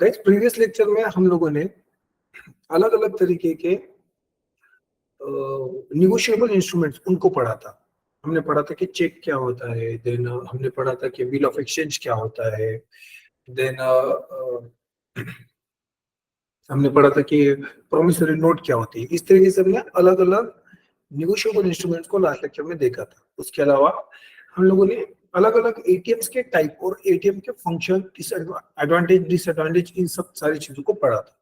Guys, previous lecture में हम लोगों ने अलग अलग तरीके के निगोशिएबल इंस्ट्रूमेंट्स उनको पढ़ा था। हमने पढ़ा था कि चेक क्या होता है, देन हमने पढ़ा था कि बिल ऑफ एक्सचेंज क्या होता है, देन हमने पढ़ा था कि प्रोमिसरी नोट क्या होती है। इस तरीके से हमने अलग अलग निगोशिएबल इंस्ट्रूमेंट्स को लास्ट लेक्चर में देखा था। उसके अलावा हम लोगों ने अलग अलग एटीएम्स के टाइप और एटीएम के फंक्शन, एडवांटेज डिसएडवांटेज, इन सब सारी चीजों को पढ़ा था।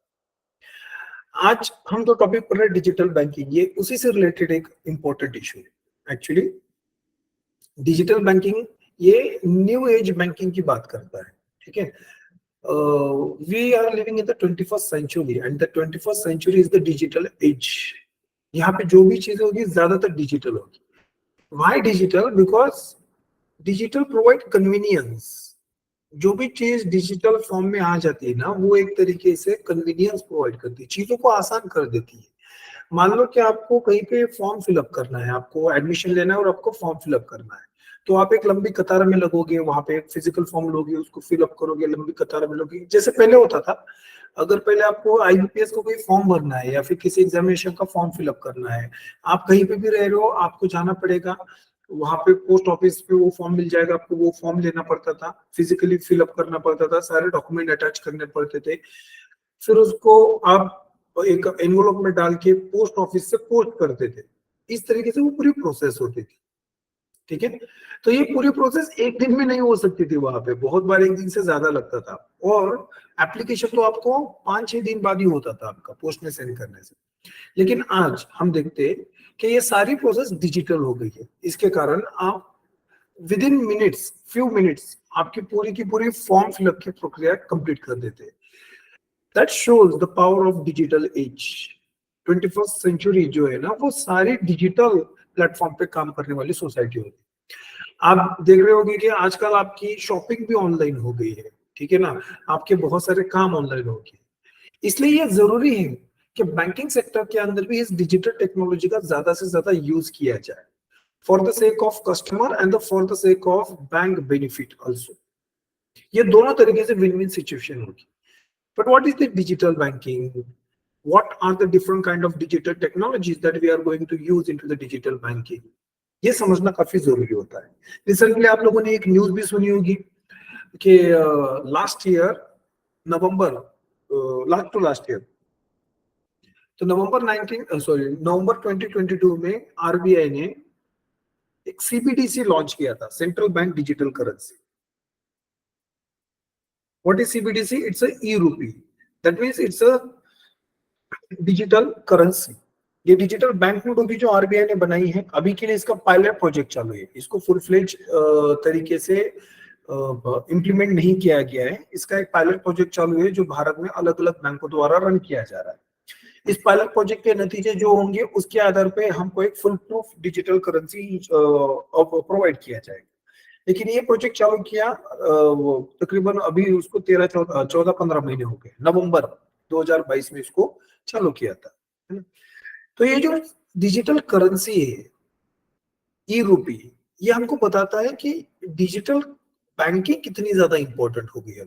आज हम जो टॉपिक पढ़ रहे हैं डिजिटल बैंकिंग, ये उसी से रिलेटेड एक इंपॉर्टेंट इशू है। एक्चुअली डिजिटल बैंकिंग ये न्यू एज बैंकिंग की बात करता है, ठीक है। We are living in the 21st century and the 21st century is the digital age. यहाँ पे जो भी चीज होगी ज्यादातर डिजिटल होगी। Why digital? Because digital provide convenience. जो भी चीज डिजिटल फॉर्म में आ जाती है ना, वो एक तरीके से कन्वीनियंस प्रोवाइड करती है, चीजों को आसान कर देती है। मान लो कि आपको कहीं पे फॉर्म फिलअप करना है, आपको एडमिशन लेना है और आपको फॉर्म फिलअप करना है, तो आप एक लंबी कतार में लगोगे, वहां पे एक फिजिकल फॉर्म लोगे, उसको फिलअप करोगे, लंबी कतार में लोगे। जैसे पहले होता था, अगर पहले आपको आईबीपीएस को कोई फॉर्म भरना है या फिर किसी एग्जामिनेशन का फॉर्म फिलअप करना है, आप कहीं पे भी रह रहे हो, आपको जाना पड़ेगा वहां पे, पोस्ट ऑफिस पे वो फॉर्म मिल जाएगा आपको, वो फॉर्म लेना पड़ता था, फिजिकली फिलअप करना पड़ता था, सारे डॉक्यूमेंट अटैच करने पड़ते थे, फिर उसको आप एक एनवलप में डाल के पोस्ट ऑफिस से पोस्ट करते थे। इस तरीके से वो पूरी प्रोसेस होती थी, ठीक है। तो ये पूरी प्रोसेस एक दिन में नहीं हो सकती थी, वहां पे बहुत बार एक दिन से ज्यादा लगता था, और एप्लीकेशन तो आपको 5-6 दिन बाद ही होता था आपका पोस्ट में सेंड करने से। लेकिन आज हम देखते हैं कि ये सारी प्रोसेस डिजिटल हो गई है। इसके कारण आप with in minutes, few minutes, आपकी पूरी की पूरी फॉर्म फिलअप की प्रक्रिया कंप्लीट कर देते हैं। That shows the power of digital age. 21st century जो है ना, वो सारी डिजिटल प्लेटफॉर्म पे काम करने वाली सोसाइटी होगी। आप देख रहे होंगे कि आजकल आपकी शॉपिंग भी ऑनलाइन हो गई है, ठीक है ना, आपके बहुत सारे काम ऑनलाइन हो गए। इसलिए ये जरूरी है कि बैंकिंग सेक्टर के अंदर भी इस डिजिटल टेक्नोलॉजी का ज्यादा से ज्यादा यूज किया जाए, for the sake of customer and for the sake of bank benefit also. ये दोनों तरीके से विन विन सिचुएशन होगी। But what is the digital banking? What are the different kind of digital technologies that we are going to use into the digital banking? ये समझना काफी जरूरी होता है। रिसेंटली आप लोगों ने एक न्यूज भी सुनी होगी कि लास्ट ईयर नवंबर, लास्ट ईयर, तो नवंबर 2022 में आरबीआई ने एक सीबीडीसी लॉन्च किया था, central bank digital currency. What is CBDC? It's a e-rupee, that means it's a digital currency. ये डिजिटल बैंक नोट होगी जो आरबीआई ने बनाई है। अभी के लिए इसका पायलट प्रोजेक्ट चालू है, इसको फुल फ्लेज तरीके से इम्प्लीमेंट नहीं किया गया है। इसका एक पायलट प्रोजेक्ट चालू है जो भारत में अलग अलग बैंकों द्वारा रन किया जा रहा है। इस पायलट प्रोजेक्ट के नतीजे जो होंगे उसके आधार पे हमको एक full proof digital currency provide किया जाएगा। लेकिन ये प्रोजेक्ट चालू किया तकरीबन अभी उसको 14-15 महीने हो गए, नवंबर 2022 में इसको चालू किया था। तो ये जो डिजिटल करेंसी है, ई रूपी, ये हमको बताता है कि डिजिटल बैंकिंग कितनी ज्यादा इंपॉर्टेंट हो गई है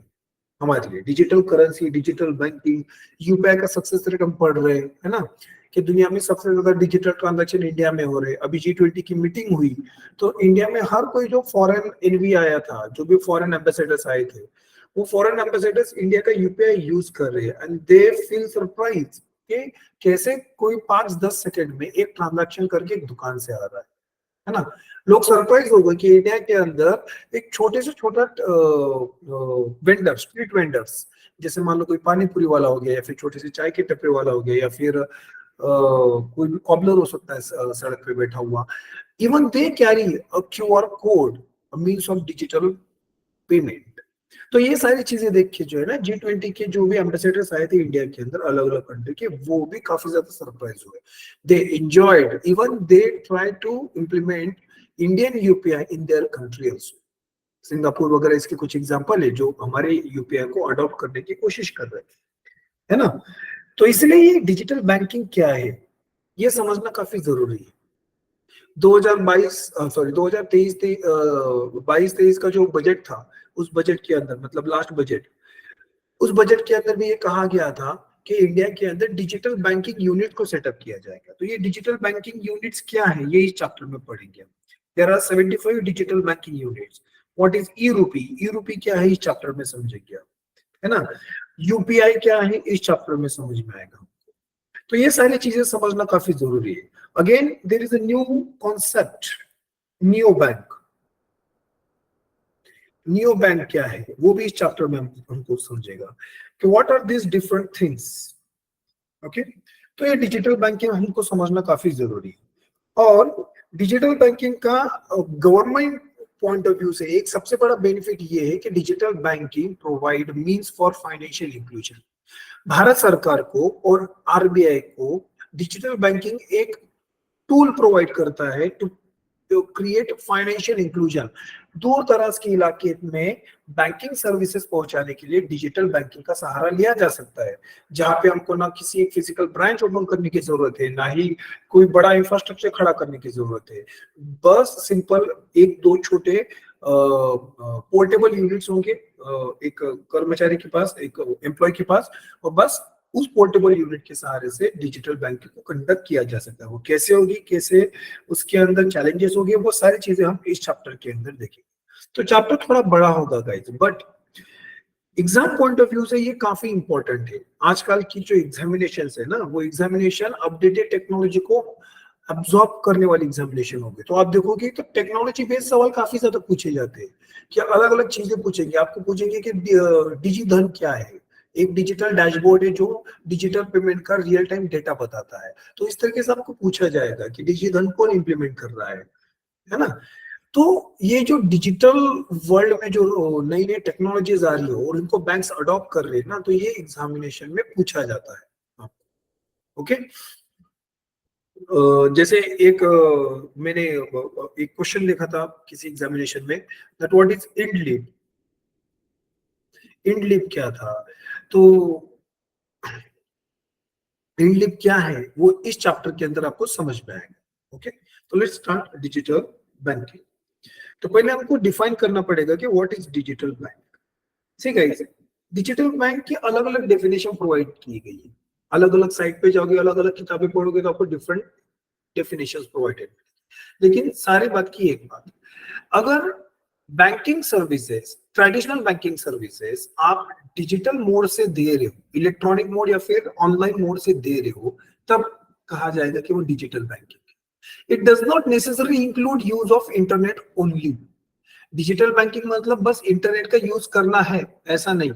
हमारे लिए। Digital currency, digital banking, UPI का सक्सेस रेट हम पढ़ रहे हैं, है ना, कि दुनिया में सबसे ज्यादा डिजिटल ट्रांजैक्शन इंडिया में हो रहे हैं। अभी G20 की मीटिंग हुई तो इंडिया में हर कोई जो फॉरेन एनवी आया था, जो भी फॉरेन एम्बेसडर्स आए थे, वो फॉरेन एम्बेसडर्स इंडिया का यूपीआई यूज कर रहे हैं एंड दे फील सरप्राइज कि कैसे कोई 5-10 सेकंड में एक ट्रांजैक्शन करके एक दुकान से आ रहा है ना। लोग सरप्राइज हो गए कि इंडिया के अंदर एक छोटे से छोटा वेंडर, स्ट्रीट वेंडर्स, जैसे मान लो कोई पानी पूरी वाला हो गया, या फिर छोटे से चाय के टपरे वाला हो गया, या फिर कोई भी कॉबलर हो सकता है सड़क पे बैठा हुआ, even they carry a QR code, a means of digital payment. तो ये सारी चीजें देख के जो है ना, G20 के जो भी एम्बेसडर्स आए थे इंडिया के अंदर अलग अलग कंट्री के, वो भी काफी ज्यादा सरप्राइज हुए। They enjoyed, even they try to implement Indian UPI in their country also. Singapore वगैरह इसके कुछ एग्जांपल है जो हमारे यूपीआई को अडॉप्ट करने की कोशिश कर रहे हैं, है ना। तो इसलिए ये डिजिटल बैंकिंग क्या है, ये समझना काफी जरूरी है। 2022-23 का जो बजट था, उस बजट के अंदर, मतलब लास्ट बजट, उस बजट के अंदर भी ये कहा गया था कि इंडिया के अंदर डिजिटल बैंकिंग यूनिट को सेटअप किया जाएगा। तो ये डिजिटल बैंकिंग यूनिट्स क्या है, ये इस चैप्टर में पढ़ेंगे। There are 75 digital banking units. What is e rupee, e रूपी क्या है इस चैप्टर में समझेंगे आप, है ना। यूपीआई क्या है इस चैप्टर में समझ में आएगा। तो ये सारी चीजें समझना काफी जरूरी है। Again there is a new concept, neo bank. Neo bank क्या है वो भी इस चैप्टर में हमको समझेगा कि what are this different things. Okay, तो ये डिजिटल बैंकिंग हमको समझना काफी जरूरी है। और डिजिटल बैंकिंग का गवर्नमेंट पॉइंट ऑफ व्यू से एक सबसे बड़ा बेनिफिट ये है कि digital banking provide means for financial inclusion. Bharat सरकार को और आरबीआई को डिजिटल बैंकिंग एक टूल प्रोवाइड करता है टू क्रिएट फाइनेंशियल इंक्लूजन। दूर दराज के इलाके में बैंकिंग सर्विसेज पहुंचाने के लिए डिजिटल बैंकिंग का सहारा लिया जा सकता है, जहां पे हमको ना किसी एक फिजिकल ब्रांच ओपन करने की जरूरत है, ना ही कोई बड़ा इंफ्रास्ट्रक्चर खड़ा करने की जरूरत है। बस सिंपल एक दो छोटे पोर्टेबल यूनिट्स होंगे एक कर्मचारी के पास, एक एम्प्लॉय के पास, और बस उस पोर्टेबल यूनिट के सहारे से डिजिटल बैंकिंग को कंडक्ट किया जा सकता है। वो कैसे होगी, कैसे उसके अंदर चैलेंजेस होंगे, वो सारी चीजें हम इस चैप्टर के अंदर देखेंगे। तो चैप्टर थोड़ा बड़ा होगा guys, but exam point of view से ये काफी इंपॉर्टेंट है। आजकल की जो एग्जामिनेशन है ना, वो एग्जामिनेशन अपडेटेड टेक्नोलॉजी को अब्सॉर्ब करने वाली एग्जामिनेशन होगी। तो आप देखोगे तो टेक्नोलॉजी बेस्ड सवाल काफी ज्यादा पूछे जाते हैं, कि अलग अलग चीजें पूछेंगे। आपको पूछेंगे कि डिजी धन क्या है, एक डिजिटल डैशबोर्ड है जो डिजिटल पेमेंट का रियल टाइम डेटा बताता है। तो इस तरीके से आपको पूछा जाएगा कि डिजी धन कौन इंप्लीमेंट कर रहा है ना। तो ये जो डिजिटल वर्ल्ड में जो नई नई टेक्नोलॉजीज आ रही है और इनको बैंक्स अडॉप्ट कर रहे हैं ना, तो ये एग्जामिनेशन में पूछा जाता है। ओके, जैसे एक मैंने एक क्वेश्चन देखा था किसी एग्जामिनेशन में, दैट व्हाट इज इंडलिप। इंडलिप क्या था, तो इंडलिप क्या है वो इस चैप्टर के अंदर आपको समझ में आएगा। ओके, तो लेट्स स्टार्ट डिजिटल बैंकिंग। तो पहले हमको डिफाइन करना पड़ेगा कि व्हाट इज डिजिटल बैंक। ठीक है, डिजिटल बैंक की अलग अलग डेफिनेशन प्रोवाइड की गई है। अलग अलग साइट पे जाओगे, अलग अलग किताबें पढ़ोगे तो आपको डिफरेंट डेफिनेशंस प्रोवाइडेड। लेकिन सारी बात की एक बात, अगर banking services, traditional banking services आप डिजिटल मोड से दे रहे हो, इलेक्ट्रॉनिक मोड या फिर ऑनलाइन मोड से दे रहे हो, तब कहा जाएगा कि वो digital banking. It does not necessarily include use of internet only. Digital banking मतलब बस इंटरनेट का यूज करना है, ऐसा नहीं।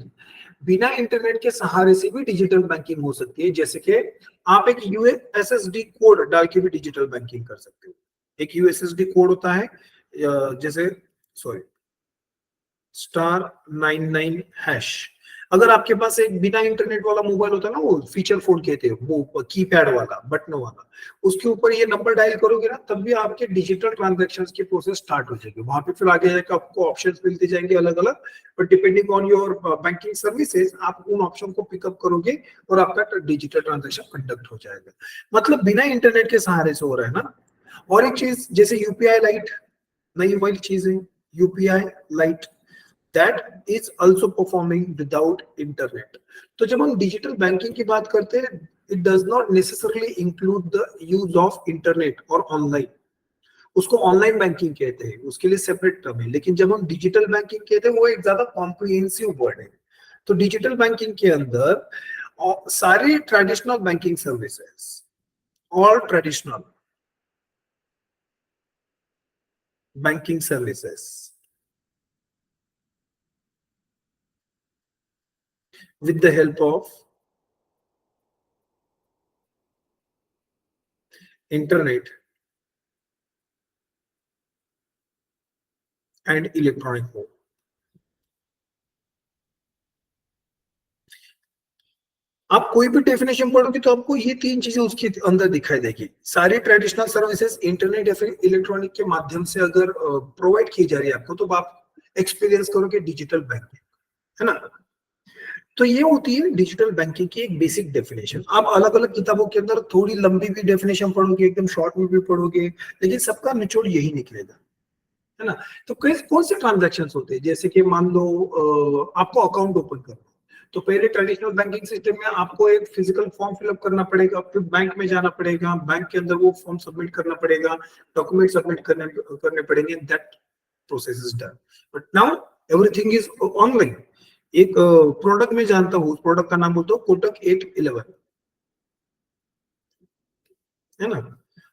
बिना इंटरनेट के सहारे से भी डिजिटल बैंकिंग हो सकती है। जैसे कि आप एक यूएसएसडी कोड डाल के भी डिजिटल बैंकिंग कर सकते हो। एक यूएसएसडी कोड होता है, जैसे सॉरी *99#। अगर आपके पास एक बिना इंटरनेट वाला मोबाइल होता है ना, वो फीचर फोन कहते हैं, वो कीपैड वाला, बटन वाला, उसके ऊपर ये नंबर डायल करोगे ना, तब भी आपके डिजिटल ट्रांजैक्शंस की प्रोसेस स्टार्ट हो जाएगी। वहां पे फिर आगे जाकर आपको ऑप्शंस मिलते जाएंगे अलग अलग, but depending on your banking services आप उन ऑप्शन को पिकअप करोगे और आपका डिजिटल ट्रांजैक्शन कंडक्ट हो जाएगा। मतलब बिना इंटरनेट के सहारे से हो रहा है ना। और एक चीज जैसे यूपीआई लाइट, नई वाली चीज है UPI light, that is also performing without internet। तो जब हम डिजिटल बैंकिंग की बात करते हैं, it does not necessarily include the use of internet और ऑनलाइन। उसको ऑनलाइन बैंकिंग कहते हैं, उसके लिए सेपरेट टर्म है। लेकिन जब हम डिजिटल बैंकिंग कहते हैं, वो एक ज्यादा कॉम्प्रिहेंसिव वर्ड है। तो डिजिटल बैंकिंग के अंदर सारे traditional banking services, all traditional banking services with the help of internet and electronic mode। आप कोई भी डेफिनेशन पढ़ोगे तो आपको ये तीन चीजें उसके अंदर दिखाई देगी। सारी ट्रेडिशनल सर्विसेज इंटरनेट या फिर इलेक्ट्रॉनिक के माध्यम से अगर प्रोवाइड की जा रही है आपको, तो आप एक्सपीरियंस करोगे डिजिटल बैंकिंग, है ना। तो ये होती है डिजिटल बैंकिंग की एक बेसिक डेफिनेशन। आप अलग अलग किताबों के अंदर थोड़ी लंबी भी डेफिनेशन पढ़ोगे, एकदम शॉर्ट में भी पढ़ोगे, लेकिन सबका निचोड़ यही निकलेगा, है ना। तो कौन से ट्रांजैक्शंस होते हैं, जैसे कि मान लो आपको अकाउंट ओपन करना, तो पहले ट्रेडिशनल बैंकिंग सिस्टम में आपको एक फिजिकल फॉर्म फिलअप करना पड़ेगा, फिर बैंक में जाना पड़ेगा, बैंक के अंदर वो फॉर्म सबमिट करना पड़ेगा, डॉक्यूमेंट सबमिट करने पड़ेंगे, that process is done. But now everything is online. एक प्रोडक्ट में जानता हूँ, उस प्रोडक्ट का नाम बोलता हूँ कोटक 811, है ना।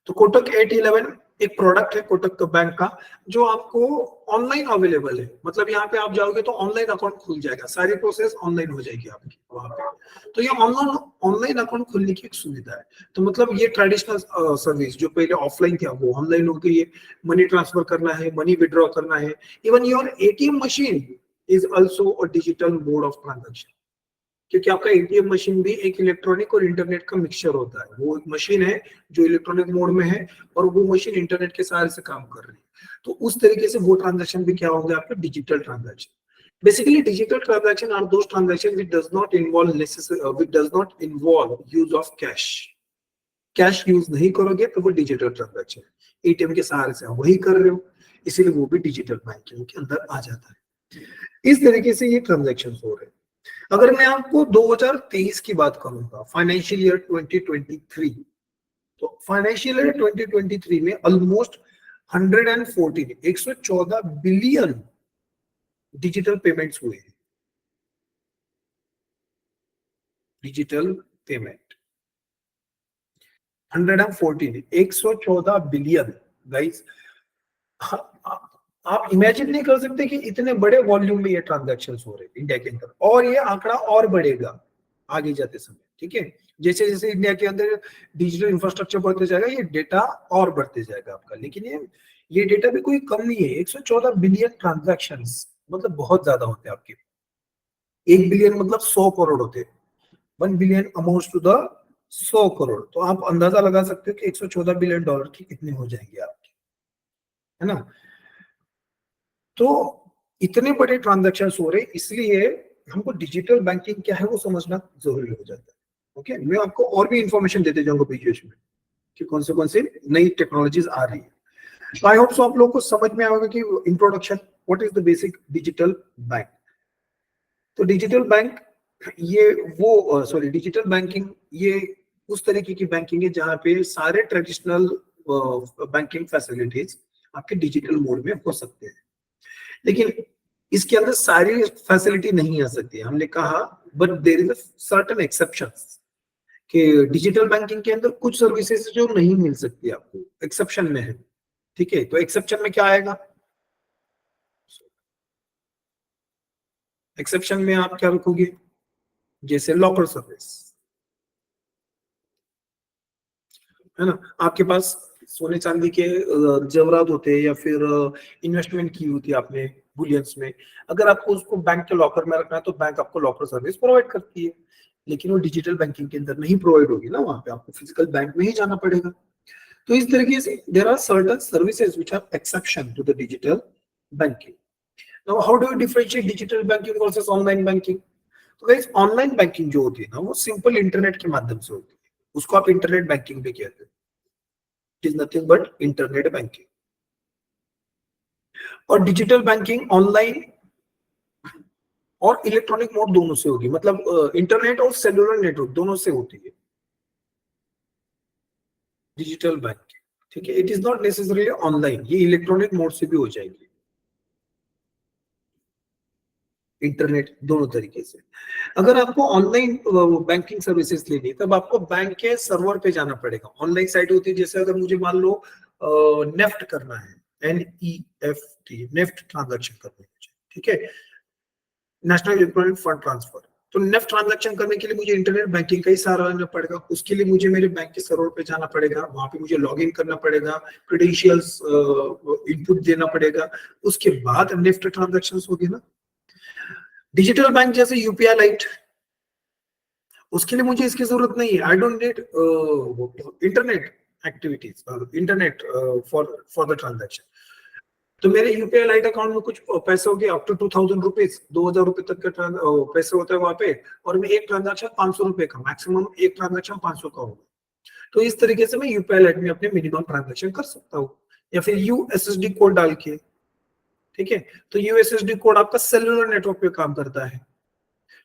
तो कोटक 811 एक प्रोडक्ट है कोटक का बैंक का, जो आपको ऑनलाइन अवेलेबल है। मतलब यहाँ पे आप जाओगे तो ऑनलाइन अकाउंट खुल जाएगा, सारी प्रोसेस ऑनलाइन हो जाएगी आपकी वहां पे। तो ये ऑनलाइन ऑनलाइन अकाउंट खुलने की एक सुविधा है। तो मतलब ये ट्रेडिशनल सर्विस जो पहले ऑफलाइन थी वो ऑनलाइन हो गई है। मनी ट्रांसफर करना है, मनी विड्रॉ करना है, even your ATM machine is also a digital mode of transaction, क्योंकि आपका एटीएम मशीन भी एक इलेक्ट्रॉनिक और इंटरनेट का मिक्सचर होता है। वो एक मशीन है जो इलेक्ट्रॉनिक मोड में है और वो मशीन इंटरनेट के सहारे से काम कर रही है। तो उस तरीके से वो ट्रांजैक्शन भी क्या होंगे आपके digital transaction. Basically digital transaction are those transaction which does not involve use of cash. Cash use नहीं करोगे तो वो डिजिटल ट्रांजैक्शन है। एटीएम के सहारे से आप वही कर रहे हो, इसीलिए वो भी डिजिटल बैंकिंग के अंदर आ जाता है। इस तरीके से ये ट्रांजैक्शन हो रहे हैं। अगर मैं आपको 2023 की बात करूंगा, फाइनेंशियल ईयर 2023, तो फाइनेंशियल ईयर 2023 में ऑलमोस्ट 114 बिलियन डिजिटल पेमेंट्स हुए हैं। Digital payment 114 billion guys. आप इमेजिन नहीं कर सकते कि इतने बड़े वॉल्यूम में ये ट्रांजैक्शंस हो रहे हैं इंडिया के अंदर, और ये आंकड़ा और बढ़ेगा आगे जाते समय। ठीक है, जैसे जैसे इंडिया के अंदर डिजिटल इंफ्रास्ट्रक्चर बढ़ते जाएगा, ये डेटा और बढ़ते जाएगा आपका। लेकिन ये डेटा भी कोई कम नहीं है। 114 बिलियन ट्रांजैक्शंस मतलब बहुत ज्यादा होते हैं आपके। 1 बिलियन मतलब 100 करोड़ होते हैं। 1 billion amounts to the 100 crore. तो आप अंदाजा लगा सकते हो कि 114 बिलियन डॉलर की कितने हो जाएंगे आपके, है ना। तो इतने बड़े ट्रांजैक्शन हो रहे, इसलिए हमको डिजिटल बैंकिंग क्या है वो समझना जरूरी हो जाता है। ओके, मैं आपको और भी इंफॉर्मेशन देते जाऊंगा बीच में कि कौन से नई टेक्नोलॉजीज आ रही है। आई होप सो आप लोगों को समझ में आएगा कि introduction what is the basic digital bank. तो डिजिटल बैंक ये वो सॉरी डिजिटल बैंकिंग ये उस तरीके की बैंकिंग है जहां पे सारे ट्रेडिशनल बैंकिंग फैसिलिटीज आपके डिजिटल मोड में हो सकते हैं। लेकिन इसके अंदर सारी फैसिलिटी नहीं आ सकती, हमने कहा। But there is a certain exceptions कि डिजिटल बैंकिंग के अंदर कुछ सर्विसेज जो नहीं मिल सकती आपको, एक्सेप्शन में है। ठीक है, तो एक्सेप्शन में क्या आएगा? एक्सेप्शन में आप क्या रखोगे? जैसे लॉकर सर्विस, है ना। आपके पास सोने चांदी के जेवरात होते हैं या फिर इन्वेस्टमेंट की होती है आपने बुलियंस में, अगर आपको उसको बैंक के लॉकर में रखना है तो बैंक आपको लॉकर सर्विस प्रोवाइड करती है। लेकिन वो डिजिटल बैंकिंग के अंदर नहीं प्रोवाइड होगी ना, वहां पे आपको फिजिकल बैंक में ही जाना पड़ेगा। तो इस तरीके से there are certain services which are exception to the digital banking. Now how do you differentiate digital banking versus online banking? तो गाइस ऑनलाइन बैंकिंग जो होती है ना वो सिंपल इंटरनेट के माध्यम से होती है, उसको आप इंटरनेट बैंकिंग भी कहते हैं। It is nothing but internet banking. और डिजिटल बैंकिंग ऑनलाइन और इलेक्ट्रॉनिक मोड दोनों से होगी, मतलब इंटरनेट और सेलुलर नेटवर्क दोनों से होती है डिजिटल बैंकिंग। ठीक है, it is not necessary online, ये इलेक्ट्रॉनिक मोड से भी हो जाएगी, इंटरनेट दोनों तरीके से। अगर आपको ऑनलाइन बैंकिंग सर्विसेज लेनी है तब आपको बैंक के सर्वर पे जाना पड़ेगा। ऑनलाइन साइट होती है, जैसे अगर मुझे मान लो नेफ्ट करना है, NEFT, नेफ्ट ट्रांजैक्शन करनी है मुझे, ठीक है, नेशनल इलेक्ट्रॉनिक फंड ट्रांसफर। तो नेफ्ट ट्रांजैक्शन करने के लिए मुझे इंटरनेट बैंकिंग का ही सहारा लेना पड़ेगा। उसके लिए मुझे मेरे बैंक के सर्वर पे जाना पड़ेगा, वहां पे मुझे लॉग इन करना पड़ेगा, क्रेडेंशियल्स इनपुट देना पड़ेगा, उसके बाद नेफ्ट ट्रांजैक्शन होगी ना। डिजिटल बैंक जैसे यूपीआई लाइट, उसके लिए मुझे इसकी जरूरत नहीं है। I don't need internet activities, internet for the transaction. तो मेरे यूपीआई लाइट अकाउंट में कुछ पैसे हो गए अप टू 2000 रुपीज, 2000 रुपए तक के पैसे होते हैं वहां पे, और मैं एक ट्रांजैक्शन 500 रुपए का, मैक्सिमम एक ट्रांजैक्शन 500 का होगा। तो इस तरीके से मैं यूपीआई लाइट में अपने मिनिमम ट्रांजैक्शन कर सकता हूँ। या फिर यूएसएसडी कोड डाल के, ठीक है, तो यूएसएसडी कोड आपका सेलुलर नेटवर्क पे काम करता है।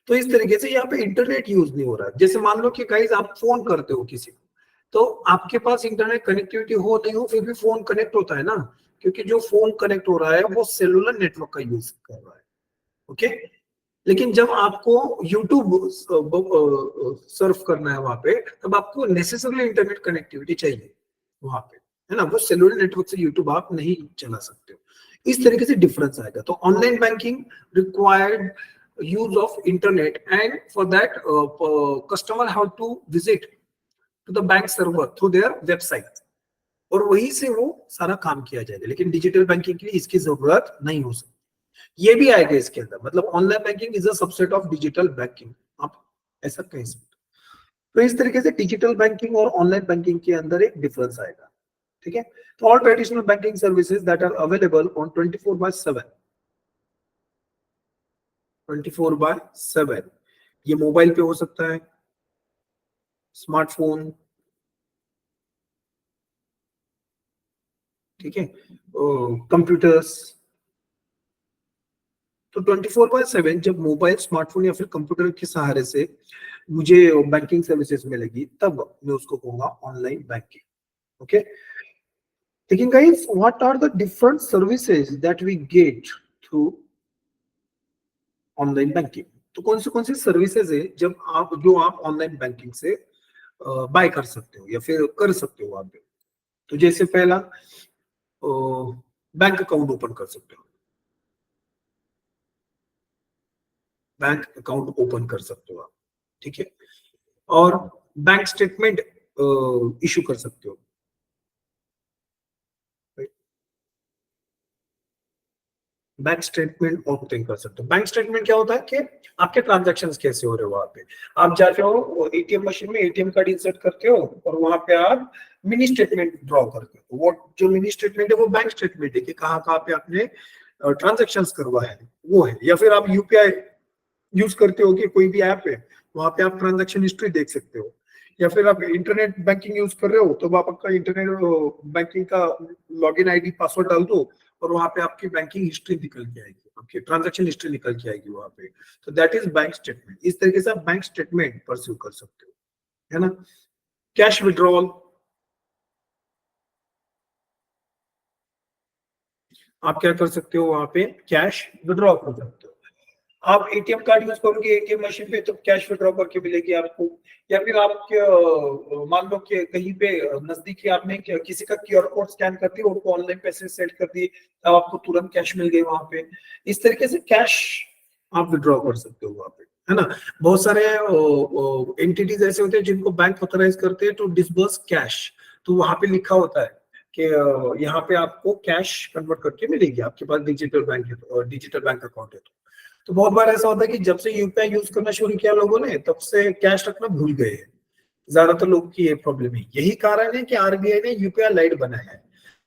तो इस तरीके से यहाँ पे इंटरनेट यूज नहीं हो रहा है। जैसे मान लो कि गाइस आप फोन करते हो किसी को, तो आपके पास इंटरनेट कनेक्टिविटी हो नहीं हो फिर भी फोन कनेक्ट होता है ना, क्योंकि जो फोन कनेक्ट हो रहा है वो सेलुलर नेटवर्क का यूज कर रहा है। ओके, लेकिन जब आपको यूट्यूब सर्फ करना है वहां पे, तब आपको नेसेसरली इंटरनेट कनेक्टिविटी चाहिए वहां पे, है ना। वो सेलुलर नेटवर्क से यूट्यूब आप नहीं चला सकते हो। इस तरीके से डिफरेंस आएगा। तो online banking required use of internet, and for that customer have to visit to the bank server through their website, और वहीं से वो सारा काम किया जाएगा। लेकिन डिजिटल बैंकिंग के लिए इसकी जरूरत नहीं हो सकती। ये भी आएगा इसके अंदर, मतलब online banking is a subset of digital banking, आप ऐसा कह सकते हो। तो इस तरीके से डिजिटल बैंकिंग और ऑनलाइन बैंकिंग के अंदर एक डिफरेंस आएगा। ठीक है, तो all traditional banking services that are available on 24/7, 24/7, ये मोबाइल पे हो सकता है, स्मार्टफोन, ठीक है, कंप्यूटर्स। तो 24/7 जब मोबाइल, स्मार्टफोन या फिर कंप्यूटर के सहारे से मुझे बैंकिंग सर्विसेज मिलेगी, तब मैं उसको कहूंगा ऑनलाइन बैंकिंग। ओके, लेकिन guys what are the different services that we get through online banking? तो कौन सी सर्विसेज है जो आप ऑनलाइन बैंकिंग से बाय कर सकते हो या फिर कर सकते हो आप? तो जैसे पहला, बैंक अकाउंट ओपन कर सकते हो, बैंक अकाउंट ओपन कर सकते हो आप, ठीक है। और बैंक स्टेटमेंट इशू कर सकते हो, बैंक स्टेटमेंट ऑब्टेन कर सकते हो। बैंक स्टेटमेंट क्या होता है कि आपके ट्रांजैक्शंस कैसे हो रहे हो वहां पे। आप जाते हो एटीएम मशीन में, एटीएम कार्ड इंसर्ट करते हो और वहां पे आप मिनी स्टेटमेंट ड्रॉ करते हो। वो जो मिनी स्टेटमेंट है वो बैंक स्टेटमेंट है कि कहाँ कहाँ पे आपने ट्रांजैक्शंस करवाए हैं, वो है। या फिर आप यूपीआई यूज करते हो कि कोई भी ऐप है, वहां पे आप ट्रांजैक्शन हिस्ट्री देख सकते हो। या फिर आप इंटरनेट बैंकिंग यूज कर रहे हो, तो आप आपका इंटरनेट बैंकिंग का लॉगिन आईडी पासवर्ड डाल दो और वहां पे आपकी बैंकिंग हिस्ट्री निकल के आएगी, आपकी ट्रांजैक्शन हिस्ट्री निकल के आएगी वहां पे। तो दैट इज बैंक स्टेटमेंट। इस तरीके से आप बैंक स्टेटमेंट परस्यू कर सकते हो, है ना। कैश विड्रॉल, आप क्या कर सकते हो वहां पे, कैश विड्रॉ कर सकते हो। आप एटीएम कार्ड यूज करोगे एटीएम मशीन पे तो कैश विड्रॉ करके मिलेगी आपको। या फिर आप मान लो कि कहीं पे नजदीकी आपने किसी का क्यूआर कोड स्कैन कर दिया, उनको ऑनलाइन पैसे सेंड कर दिए, तब आपको तुरंत कैश मिल गए वहां पे। इस तरीके से कैश आप विड्रॉ कर सकते हो वहां पे, है ना। बहुत सारे एंटिटीज ऐसे होते हैं जिनको बैंक ऑथराइज करते हैं टू डिसबर्स कैश। तो वहां पे लिखा होता है कि यहाँ पे आपको कैश कन्वर्ट करके मिलेगी, आपके पास डिजिटल बैंक है और डिजिटल बैंक अकाउंट है। तो बहुत बार ऐसा होता है कि जब से यूपीआई यूज करना शुरू किया लोगों ने, तब से कैश रखना भूल गए हैं। ज्यादातर लोग की ये प्रॉब्लम है। यही कारण है कि आरबीआई ने यूपीआई लाइट बनाया है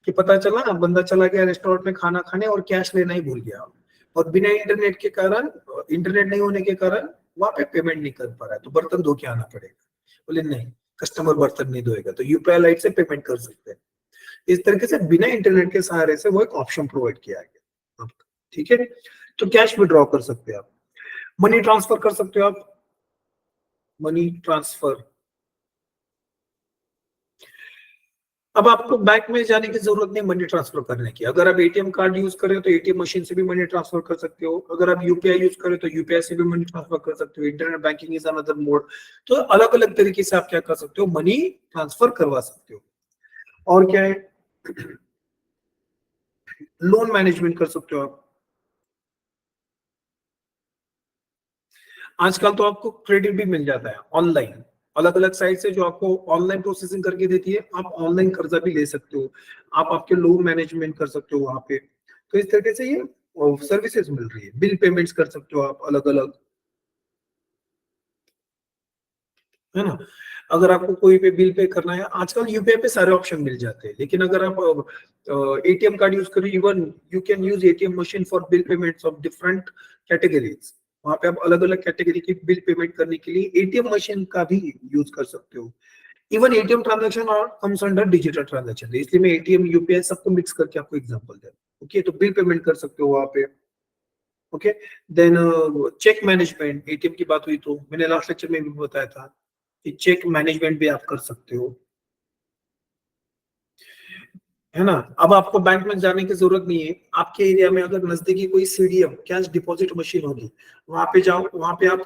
कि पता चला बंदा चला गया रेस्टोरेंट में खाना खाने और कैश लेना ही भूल गया, और बिना इंटरनेट के कारण, इंटरनेट नहीं होने के कारण वहां पे पेमेंट नहीं कर पा रहा है, तो बर्तन धो के आना पड़ेगा। बोले नहीं, कस्टमर बर्तन नहीं धोएगा, तो यूपीआई लाइट से पेमेंट कर सकते हैं। इस तरीके से बिना इंटरनेट के सहारे से वो एक ऑप्शन प्रोवाइड किया गया, ठीक है। तो कैश विड्रॉ कर सकते हैं आप, मनी ट्रांसफर कर सकते हो आप, मनी ट्रांसफर। अब आपको बैंक में जाने की जरूरत नहीं मनी ट्रांसफर करने की। अगर आप एटीएम कार्ड यूज करें तो एटीएम मशीन से भी मनी ट्रांसफर कर सकते हो। अगर आप यूपीआई यूज करें तो यूपीआई से भी मनी ट्रांसफर कर सकते हो। Internet banking is another mode. तो अलग अलग तरीके से आप क्या कर सकते हो, मनी ट्रांसफर करवा सकते हो। और क्या है, लोन मैनेजमेंट कर सकते हो आप। आजकल तो आपको क्रेडिट भी मिल जाता है ऑनलाइन, अलग अलग साइट से जो आपको ऑनलाइन प्रोसेसिंग करके देती है। आप ऑनलाइन कर्जा भी ले सकते हो, आप आपके लोन मैनेजमेंट कर सकते हो वहां पे। तो इस तरीके से ये सर्विसेज मिल रही है। बिल पेमेंट्स कर सकते हो आप अलग अलग, है ना। अगर आपको कोई पे बिल पे करना है, आजकल यूपीआई पे सारे ऑप्शन मिल जाते हैं। लेकिन अगर आप एटीएम कार्ड यूज करें, even you can use ATM machine for bill payments of different categories. वहां पे आप अलग अलग कैटेगरी की बिल पेमेंट करने के लिए एटीएम मशीन का भी यूज कर सकते हो। इवन एटीएम ट्रांजैक्शन और कम्स अंडर डिजिटल ट्रांजैक्शन, इसलिए मैं एटीएम यूपीआई सबको मिक्स करके आपको एग्जांपल दे रहा हूं। ओके, तो बिल पेमेंट कर सकते हो वहां पे। Okay, then cheque management, ATM की बात हुई तो मैंने लास्ट लेक्चर में भी बताया था कि चेक मैनेजमेंट भी आप कर सकते हो, है ना। अब आपको बैंक में जाने की जरूरत नहीं है, आपके एरिया में अगर नजदीकी कोई सीडीएम कैश डिपॉजिट मशीन होगी, वहां पे जाओ, वहां पे आप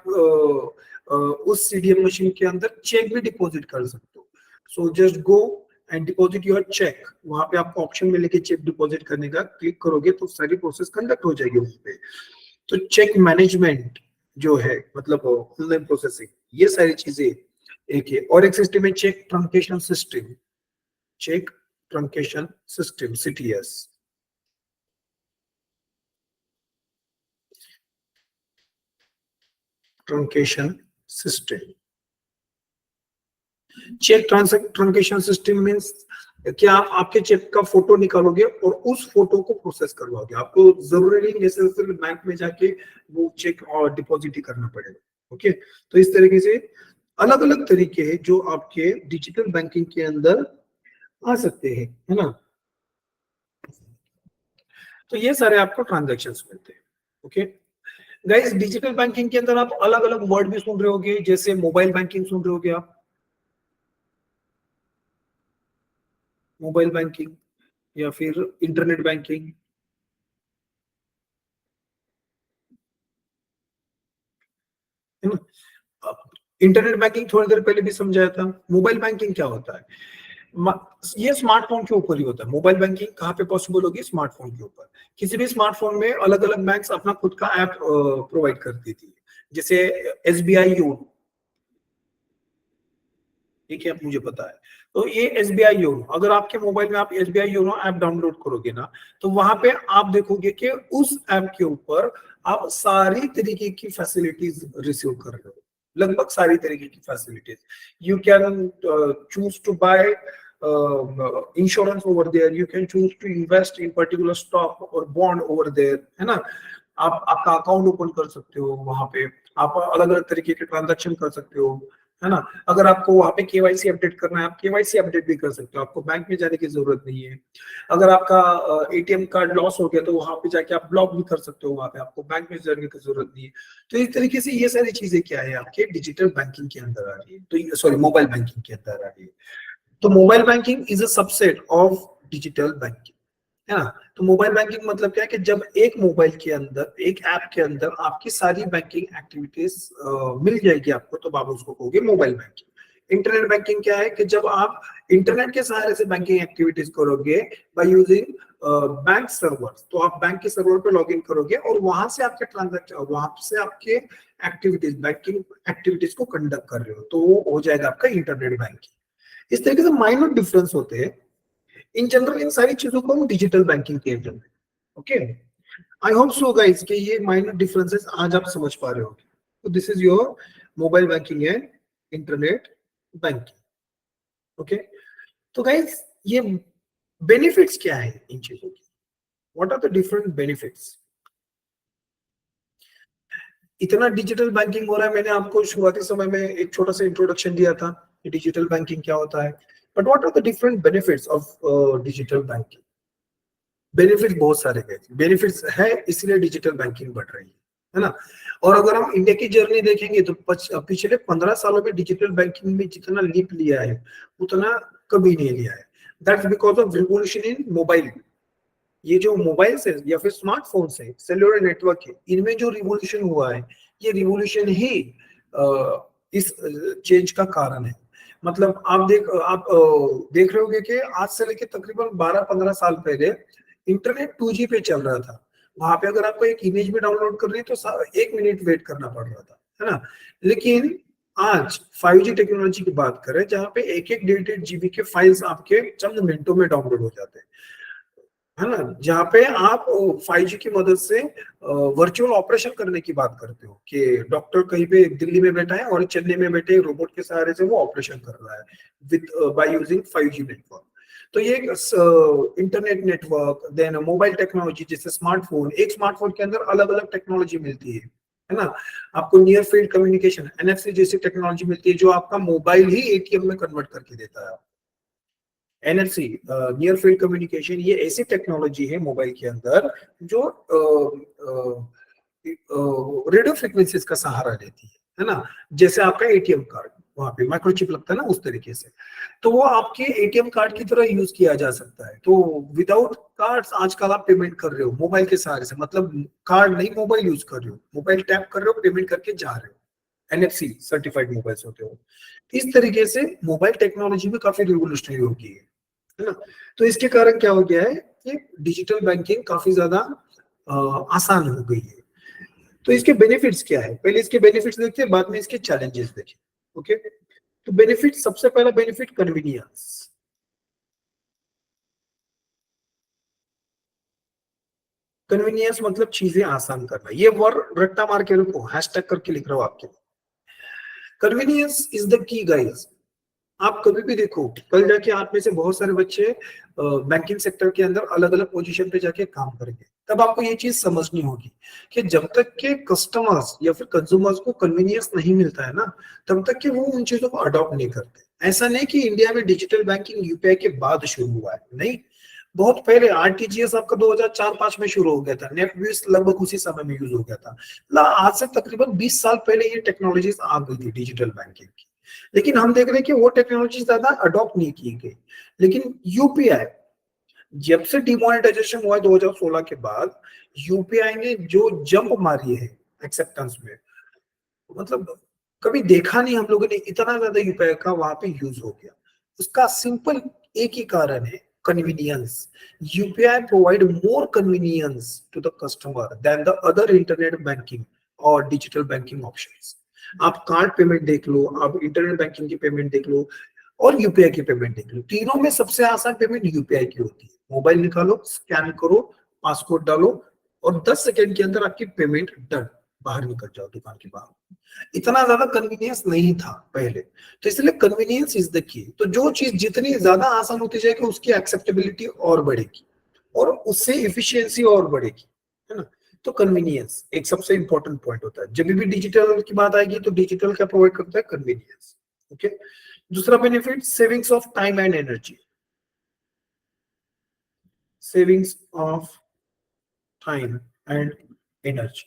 उस सीडीएम मशीन के अंदर चेक भी डिपॉजिट कर सकते हो। So just go and deposit your cheque, वहां पे आपको ऑप्शन मिलेगी चेक डिपॉजिट करने का, क्लिक करोगे तो सारी प्रोसेस कंडक्ट हो जाएगी वहां पे। तो चेक मैनेजमेंट जो है, मतलब ऑनलाइन प्रोसेसिंग, ये सारी चीजें एक है। और एक सिस्टम है cheque truncation system, cheque truncation system, CTS. Truncation system, cheque truncation system means क्या आप आपके चेक का फोटो निकालोगे और उस फोटो को प्रोसेस करवाओगे, आपको जरूरी नहीं नेसेसरी बैंक में जाके वो चेक और डिपॉजिट ही करना पड़ेगा। ओके, तो इस तरीके से अलग अलग तरीके हैं जो आपके डिजिटल बैंकिंग के अंदर आ सकते हैं, है ना। तो ये सारे आपको ट्रांजैक्शंस मिलते हैं। ओके गाइस, डिजिटल बैंकिंग के अंदर आप अलग अलग वर्ड भी सुन रहे होगे, जैसे मोबाइल बैंकिंग सुन रहे होगे आप, मोबाइल बैंकिंग या फिर इंटरनेट बैंकिंग, है ना। इंटरनेट बैंकिंग थोड़ी देर पहले भी समझाया था। मोबाइल बैंकिंग क्या होता है? ये स्मार्टफोन के ऊपर ही होता है। मोबाइल बैंकिंग कहाँ पे पॉसिबल होगी? स्मार्टफोन के ऊपर। किसी भी स्मार्टफोन में अलग अलग बैंक्स अपना खुद का ऐप प्रोवाइड करती थी, जैसे एसबीआई योनो, ठीक है, मुझे पता है। तो ये एसबीआई योनो, अगर आपके मोबाइल में आप एसबीआई योनो ऐप डाउनलोड करोगे ना, तो वहां पे आप देखोगे कि उस ऐप के ऊपर आप सारी तरीके की फैसिलिटीज रिसीव कर रहे हो, लगभग सारी तरीके की facilities. You can choose to buy insurance over there, you can choose to invest in particular stock और बॉन्ड ओवर देयर, है ना। आप आपका अकाउंट ओपन कर सकते हो वहां पे, आप अलग अलग तरीके के ट्रांजैक्शन कर सकते हो, है ना। अगर आपको वहां पे केवाईसी अपडेट करना है, आप केवाईसी अपडेट भी कर सकते हो, आपको बैंक में जाने की जरूरत नहीं है। अगर आपका एटीएम कार्ड लॉस हो गया तो वहां पे जाके आप ब्लॉक भी कर सकते हो, वहां पे आपको बैंक में जाने की जरूरत नहीं है। तो इस तरीके से ये सारी चीजें क्या है, आपके डिजिटल बैंकिंग के अंदर आ रही है, तो सॉरी मोबाइल बैंकिंग के अंदर आ रही है। तो mobile banking is a subset of digital banking, है ना। तो मोबाइल बैंकिंग मतलब क्या है कि जब एक मोबाइल के अंदर, एक ऐप के अंदर आपकी सारी बैंकिंग एक्टिविटीज मिल जाएगी आपको, तो आप उसको कहोगे मोबाइल बैंकिंग। इंटरनेट बैंकिंग क्या है कि जब आप इंटरनेट के सहारे से बैंकिंग एक्टिविटीज करोगे बाय यूजिंग बैंक सर्वर, तो आप बैंक के सर्वर पे लॉग इन करोगे और वहां से आपके ट्रांजैक्शन, वहां से आपके एक्टिविटीज, बैंकिंग एक्टिविटीज को कंडक्ट कर रहे हो, तो वो हो जाएगा आपका इंटरनेट बैंकिंग। इस तरीके से माइनर डिफरेंस होते हैं। इन जनरल इन सारी चीजों को हम डिजिटल बैंकिंग के अंदर, okay. I hope so guys कि ये माइनर डिफरेंसेस आज आप समझ पा रहे हो। तो this is your mobile banking and internet banking, okay. तो गाइस, ये बेनिफिट्स क्या है इन चीजों की? What are the different benefits? इतना डिजिटल बैंकिंग हो रहा है, मैंने आपको शुरुआती समय में एक छोटा सा इंट्रोडक्शन दिया था कि डिजिटल बैंकिंग क्या होता है, but what are the different benefits of digital banking? Benefit बहुत सारे हैं, बेनिफिट्स है इसलिए डिजिटल बैंकिंग बढ़ रही है ना। और अगर हम इंडिया की जर्नी देखेंगे तो पिछले 15 सालों में डिजिटल बैंकिंग में जितना लीप लिया है उतना कभी नहीं लिया है। That's because of revolution in mobile. ये जो मोबाइल से या फिर स्मार्टफोन से सेल्युलर नेटवर्क है, इनमें जो रिवोल्यूशन हुआ है, ये रिवोल्यूशन ही इस चेंज का कारण है। मतलब आप देख रहे होंगे कि आज से लेके तकरीबन 12-15 साल पहले इंटरनेट 2G पे चल रहा था। वहां पे अगर आपको एक इमेज भी डाउनलोड करनी है तो 1 मिनट वेट करना पड़ रहा था, है ना। लेकिन आज 5G टेक्नोलॉजी की बात करें, जहां पे एक एक 1.5 जीबी के फाइल्स आपके चंद मिनटों में डाउनलोड हो जाते हैं, है ना। जहाँ पे आप 5G की मदद से वर्चुअल ऑपरेशन करने की बात करते हो कि डॉक्टर कहीं पे दिल्ली में बैठा है और चेन्नई में बैठे रोबोट के सहारे से वो ऑपरेशन कर रहा है with by using 5G network. तो ये internet network, then mobile technology, जैसे स्मार्टफोन, एक स्मार्टफोन के अंदर अलग अलग टेक्नोलॉजी मिलती है ना। आपको नियर फील्ड कम्युनिकेशन, एनएफसी जैसी टेक्नोलॉजी मिलती है जो आपका मोबाइल ही एटीएम में कन्वर्ट करके देता है। एनएफसी, नियर फील्ड कम्युनिकेशन, ये ऐसी टेक्नोलॉजी है मोबाइल के अंदर जो रेडियो फ्रिक्वेंसीज का सहारा लेती है ना, जैसे आपका एटीएम कार्ड, वहां पे माइक्रोचिप लगता है ना, उस तरीके से। तो वो आपके एटीएम कार्ड की तरह यूज किया जा सकता है। तो विदाउट कार्ड्स आजकल आप पेमेंट कर रहे हो मोबाइल के सहारे से, मतलब कार्ड नहीं, मोबाइल यूज कर रहे हो, मोबाइल टैप कर रहे हो, पेमेंट करके जा रहे हो, एनएफसी सर्टिफाइड मोबाइल्स होते हो। इस तरीके से मोबाइल टेक्नोलॉजी में काफी रिवोल्यूशनरी हो गई है ना। तो इसके कारण क्या हो गया है कि डिजिटल बैंकिंग काफी ज्यादा आसान हो गई है। तो इसके बेनिफिट्स क्या है, पहले इसके बेनिफिट्स देखते हैं, बाद में इसके चैलेंजेस देखें। ओके, तो बेनिफिट, सबसे पहला बेनिफिट कन्वीनियंस। कन्वीनियंस मतलब चीजें आसान करना, ये वर्ड रट्टा मार के रखो, हैशटैग करके लिख रहा हूं आपके। Convenience is the key guys. आप कभी भी देखो, कल जाके आप में से बहुत सारे बच्चे बैंकिंग सेक्टर के अंदर अलग अलग पोजीशन पे जाके काम करेंगे, तब आपको ये चीज समझनी होगी कि जब तक के कस्टमर्स या फिर कंज्यूमर्स को कन्वीनियंस नहीं मिलता है ना, तब तक कि वो उन चीजों को अडॉप्ट नहीं करते। ऐसा नहीं कि इंडिया में डिजिटल बैंकिंग यूपीआई के बाद शुरू हुआ है, नहीं, बहुत पहले आरटीजीएस आपका 2004-5 में शुरू हो गया था, नेट भी लगभग उसी समय में यूज हो गया था। आज से तकरीबन 20 साल पहले ये टेक्नोलॉजीज आ गई थी डिजिटल बैंकिंग की। लेकिन हम देख रहे हैं कि वो टेक्नोलॉजी ज्यादा अडॉप्ट नहीं की गई। लेकिन यूपीआई जब से डिमोनेटाइजेशन हुआ 2016 के बाद, यूपीआई ने जो जंप मारी है एक्सेप्टेंस में, मतलब कभी देखा नहीं हम लोगों ने, इतना ज्यादा यूपीआई का वहां पे यूज हो गया। उसका सिंपल एक ही कारण है, convenience. UPI provide more convenience to the customer then the other internet banking और डिजिटल बैंकिंग ऑप्शंस। आप कार्ड पेमेंट देख लो, आप इंटरनेट बैंकिंग की पेमेंट देख लो, और यूपीआई की पेमेंट देख लो, तीनों में सबसे आसान पेमेंट यूपीआई की होती है। मोबाइल निकालो, स्कैन करो, पासकोड डालो, और 10 सेकंड के अंदर आपकी पेमेंट डन, बाहर निकल जाओ दुकान के बाहर। इतना ज्यादा कन्वीनियंस नहीं था पहले, तो इसलिए कन्वीनियंस इज द की। तो जो चीज जितनी ज्यादा आसान होती जाएगी, उसकी एक्सेप्टेबिलिटी और बढ़ेगी, और उससे इफिशियंसी और बढ़ेगी, है ना। तो कन्वीनियंस एक सबसे इंपॉर्टेंट पॉइंट होता है। जब भी डिजिटल की बात आएगी तो डिजिटल क्या प्रोवाइड करता है, कन्वीनियंस। ओके, दूसरा benefit savings of time and energy. Savings of time and energy,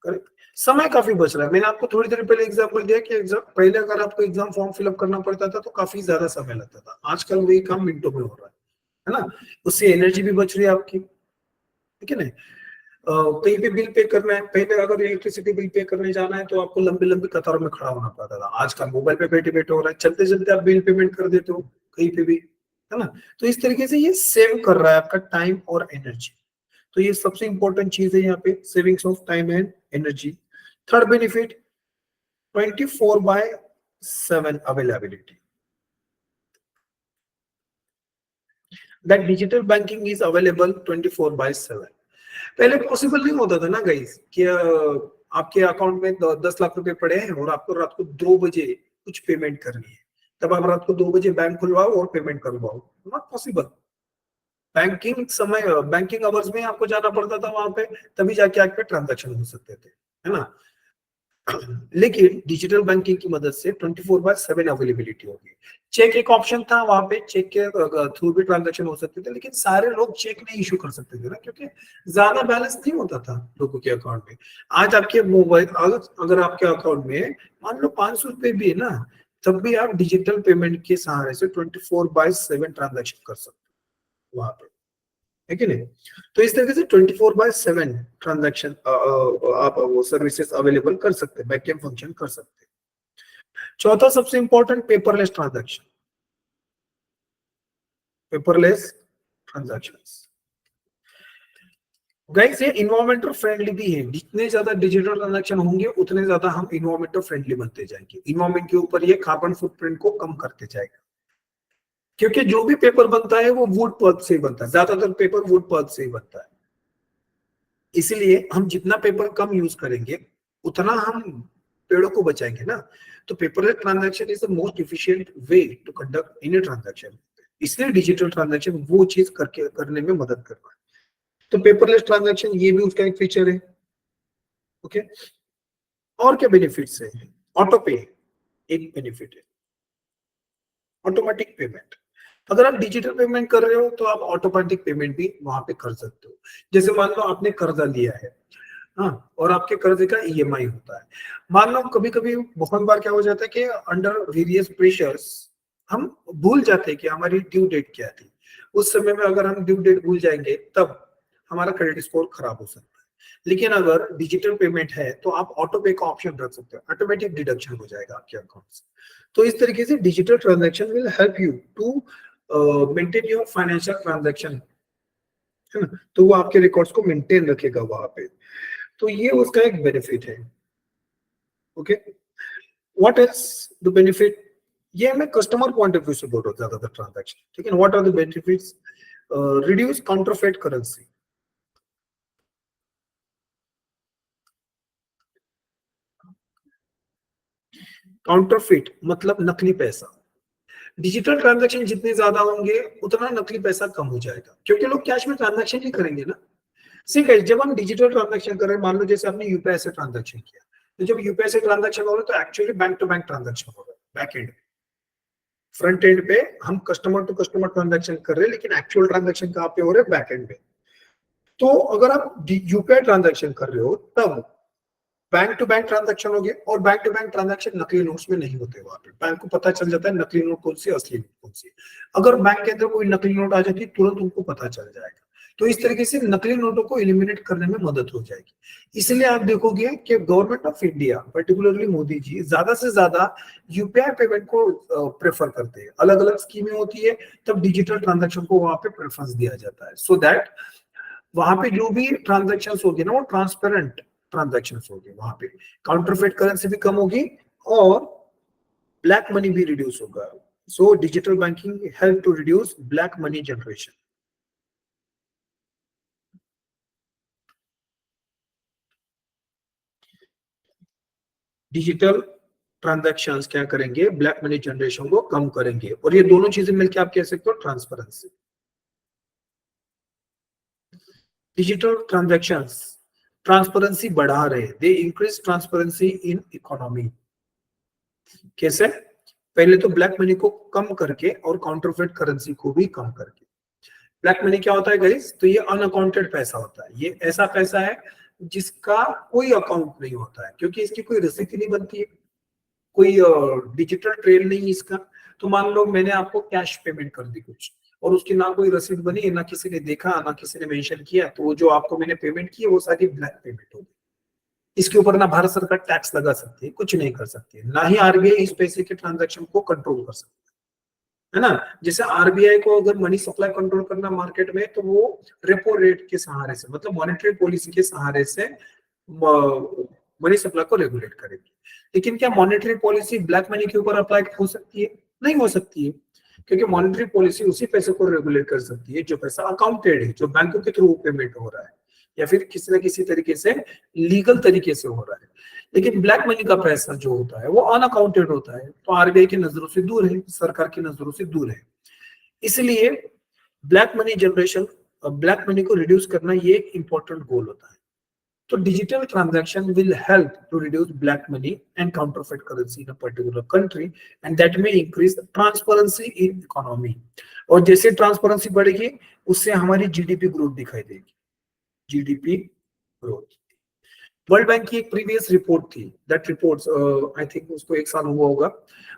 correct. समय काफी बच रहा है। मैंने आपको थोड़ी देर पहले एग्जांपल दिया कि एग्जाम पहले अगर आपको एग्जाम फॉर्म फिलअप करना पड़ता था तो काफी ज्यादा समय लगता था, आजकल वही काम मिनटों में हो रहा है ना। उससे एनर्जी भी बच रही है आपकी, ठीक है ना। कहीं पे बिल पे करना है, पहले अगर इलेक्ट्रिसिटी बिल पे करने जाना है तो आपको लंबी लंबी कतारों में खड़ा होना पड़ता था, आजकल मोबाइल पे बैठे बैठे हो रहा है, चलते चलते आप बिल पेमेंट कर देते हो कहीं पे भी, है ना। तो इस तरीके से ये सेव कर रहा है आपका टाइम और एनर्जी। तो ये सबसे इंपॉर्टेंट चीज है यहाँ पे, savings of time and energy. Third benefit 24/7 availability. That digital banking is available 24/7। पहले पॉसिबल नहीं होता था ना गाइस कि आपके अकाउंट में 10 लाख रुपए पड़े हैं और आपको रात को 2 बजे कुछ पेमेंट करनी है, तब आप रात को 2 बजे बैंक खुलवाओ और पेमेंट करवाओ, नॉट पॉसिबल। बैंकिंग समय, बैंकिंग आवर्स में आपको जाना पड़ता था वहां पे, तभी जाके आपके ट्रांजैक्शन हो सकते थे, है ना। लेकिन डिजिटल बैंकिंग की मदद से 24/7 अवेलेबिलिटी होगी। चेक एक ऑप्शन था वहां पे, चेक के थ्रू भी ट्रांजैक्शन हो सकते थे, लेकिन सारे लोग चेक नहीं इशू कर सकते थे ना, क्योंकि ज्यादा बैलेंस नहीं होता था लोगों के अकाउंट में। आज आपके मोबाइल, अगर आपके अकाउंट में मान लो 500 रुपए भी है ना, तब भी आप डिजिटल पेमेंट के सहारे से 24/7 ट्रांजेक्शन कर सकते हो वहां पे, है कि नहीं। तो इस तरीके से 24/7 ट्रांजैक्शन आप वो सर्विसेज अवेलेबल कर सकते हैं, बैकएंड फंक्शन कर सकते हैं। चौथा सबसे important, paperless transaction. Paperless transactions guys, ये इन्वायरमेंटल फ्रेंडली भी है। जितने ज्यादा डिजिटल ट्रांजैक्शन होंगे उतने ज्यादा हम इन्वायरमेंटल फ्रेंडली बनते जाएंगे, इन्वायरमेंट के ऊपर ये कार्बन फुटप्रिंट को कम करते जाएगा। क्योंकि जो भी पेपर बनता है वो वुड पल्प से ही बनता है, ज्यादातर पेपर वुड पल्प से ही बनता है। इसलिए हम जितना पेपर कम यूज करेंगे उतना हम पेड़ों को बचाएंगे ना। तो paperless transaction is the most efficient way to conduct any transaction. इसलिए डिजिटल ट्रांजैक्शन वो चीज करके करने में मदद कर रहा है। तो पेपरलेस ट्रांजैक्शन ये भी उसका एक फीचर है। ओके, और क्या बेनिफिट्स है, ऑटो पे एक बेनिफिट है, ऑटोमेटिक पेमेंट। अगर आप डिजिटल पेमेंट कर रहे हो तो आप ऑटोमेटिक पेमेंट भी वहां पे कर सकते हो। जैसे मान लो आपने कर्जा लिया है, हाँ, और आपके कर्जे का ईएमआई होता है। मान लो कभी कभी बहुत बार क्या हो जाता है कि अंडर वेरियस प्रेशर्स हम भूल जाते हैं कि हमारी ड्यू डेट क्या थी। उस समय में अगर हम ड्यू डेट भूल जाएंगे तब हमारा क्रेडिट स्कोर खराब हो सकता है। लेकिन अगर डिजिटल पेमेंट है तो आप ऑटो पे का ऑप्शन रख सकते हो, ऑटोमेटिक डिडक्शन हो जाएगा आपके अकाउंट से। तो इस तरीके से digital transaction will help you to maintain your financial transaction, है ना। तो वो आपके रिकॉर्ड्स को मेंटेन रखेगा वहां पे। तो ये उसका एक बेनिफिट है। Okay, what is the benefit? ये मैं कस्टमर पॉइंट ऑफ व्यू से बोल रहा हूँ ज्यादातर ट्रांजैक्शन, ठीक है। What are the benefits? Reduce counterfeit currency. Counterfeit मतलब नकली पैसा। डिजिटल ट्रांजैक्शन जितने ज्यादा होंगे उतना नकली पैसा कम हो जाएगा, क्योंकि लोग कैश में ट्रांजैक्शन ही करेंगे ना। ठीक है, जब हम डिजिटल ट्रांजैक्शन कर रहे हैं, मान लो जैसे आपने यूपीआई से ट्रांजैक्शन किया, तो जब यूपीआई से ट्रांजैक्शन हो रहा है तो actually bank to bank transaction हो रहा है बैक एंड। फ्रंट एंड पे हम कस्टमर टू कस्टमर ट्रांजैक्शन कर रहे हैं, लेकिन एक्चुअल ट्रांजैक्शन कहाँ पे हो रहे हैं? बैक एंड पे। तो अगर आप यूपीआई ट्रांजैक्शन कर रहे हो तब बैंक टू बैंक ट्रांजैक्शन हो गया, और बैंक टू बैंक ट्रांजैक्शन नकली नोट्स में नहीं होते। वहां पे बैंक को पता चल जाता है नकली नोट कौन सी, असली नोट कौन सी। अगर बैंक के अंदर कोई नकली नोट आ जाती है तुरंत उनको पता चल जाएगा। तो इस तरीके से नकली नोटों को एलिमिनेट करने में मदद हो जाएगी। इसलिए आप देखोगे कि government of India particularly Modi ji ज्यादा से ज्यादा यूपीआई पेमेंट को प्रेफर करते हैं। अलग अलग स्कीमें होती है तब डिजिटल ट्रांजेक्शन को वहां पे प्रेफरेंस दिया जाता है, सो दैट वहां पे जो भी ट्रांजेक्शन होगी ना वो ट्रांसपेरेंट ट्रांजेक्शन होगी। वहां पे काउंटरफेट करेंसी भी कम होगी और ब्लैक मनी भी रिड्यूस होगा। So digital banking help to reduce black money generation. Digital transactions क्या करेंगे? ब्लैक मनी जनरेशन को कम करेंगे, और ये दोनों चीजें मिलकर आप कह सकते हो ट्रांसपेरेंसी। डिजिटल ट्रांजेक्शन्स ट्रांसपेरेंसी बढ़ा रहे, they increase transparency in economy. कैसे? पहले तो ब्लैक मनी को कम करके और काउंटरफेट करेंसी को भी कम करके। ब्लैक मनी क्या होता है गाइस? तो ये अनअकाउंटेड पैसा होता है। ये ऐसा पैसा है जिसका कोई अकाउंट नहीं होता है, क्योंकि इसकी कोई रसीद नहीं बनती है, कोई डिजिटल ट्रेल नहीं इसका। तो मान लो मैंने आपको कैश पेमेंट कर दी कुछ, और उसकी ना कोई रसीद बनी, ना किसी ने देखा, ना किसी ने मेंशन किया, तो वो जो आपको मैंने पेमेंट की है वो सारी ब्लैक पेमेंट होगी। इसके ऊपर ना भारत सरकार टैक्स लगा सकती है, कुछ नहीं कर सकती है, ना ही आरबीआई इस पैसे के ट्रांजैक्शन को कंट्रोल कर सकती है ना। जैसे आरबीआई को अगर मनी सप्लाई कंट्रोल करना मार्केट में, तो वो रेपो रेट के सहारे से, मतलब मॉनेटरी पॉलिसी के सहारे से मनी सप्लाई को रेगुलेट करेगी। लेकिन क्या मॉनेटरी पॉलिसी ब्लैक मनी के ऊपर अप्लाई हो सकती है? नहीं हो सकती है, क्योंकि मॉनेटरी पॉलिसी उसी पैसे को रेगुलेट कर सकती है जो पैसा अकाउंटेड है, जो बैंकों के थ्रू पेमेंट हो रहा है, या फिर किसी न किसी तरीके से लीगल तरीके से हो रहा है। लेकिन ब्लैक मनी का पैसा जो होता है वो अनअकाउंटेड होता है, तो आरबीआई की नजरों से दूर है, सरकार की नजरों से दूर है। इसलिए black money generation, black money को रिड्यूस करना ये एक इंपॉर्टेंट गोल होता है। तो digital transaction will help to reduce black money and counterfeit currency in a particular country, and that may increase the transparency in economy। और जैसे ट्रांसपेरेंसी बढ़ेगी उससे हमारी जीडीपी ग्रोथ दिखाई देगी। जीडीपी ग्रोथ, वर्ल्ड बैंक की एक प्रीवियस रिपोर्ट थी, दैट रिपोर्ट्स आई थिंक उसको 1 साल हुआ होगा।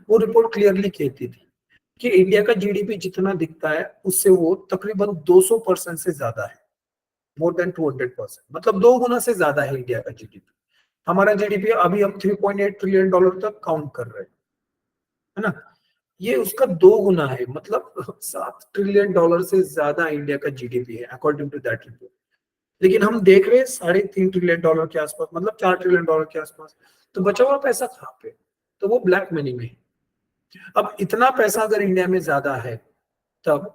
वो रिपोर्ट क्लियरली कहती थी कि इंडिया का जीडीपी जितना दिखता है उससे वो तकरीबन 200% से ज्यादा है, मोर देन 200%, मतलब 2 गुना से ज्यादा है इंडिया का जीडीपी। हमारा जीडीपी अभी हम $3.8 ट्रिलियन तक काउंट कर रहे हैं, है ना। ये उसका 2 गुना है, मतलब $7 ट्रिलियन से ज्यादा इंडिया का जीडीपी है अकॉर्डिंग टू दैट रिपोर्ट। लेकिन हम देख रहे हैं $3.5 ट्रिलियन के आसपास, मतलब $4 ट्रिलियन के आसपास। तो बचा हुआ पैसा कहाँ पे? तो वो ब्लैक मनी में है। अब इतना पैसा अगर इंडिया में ज्यादा है तब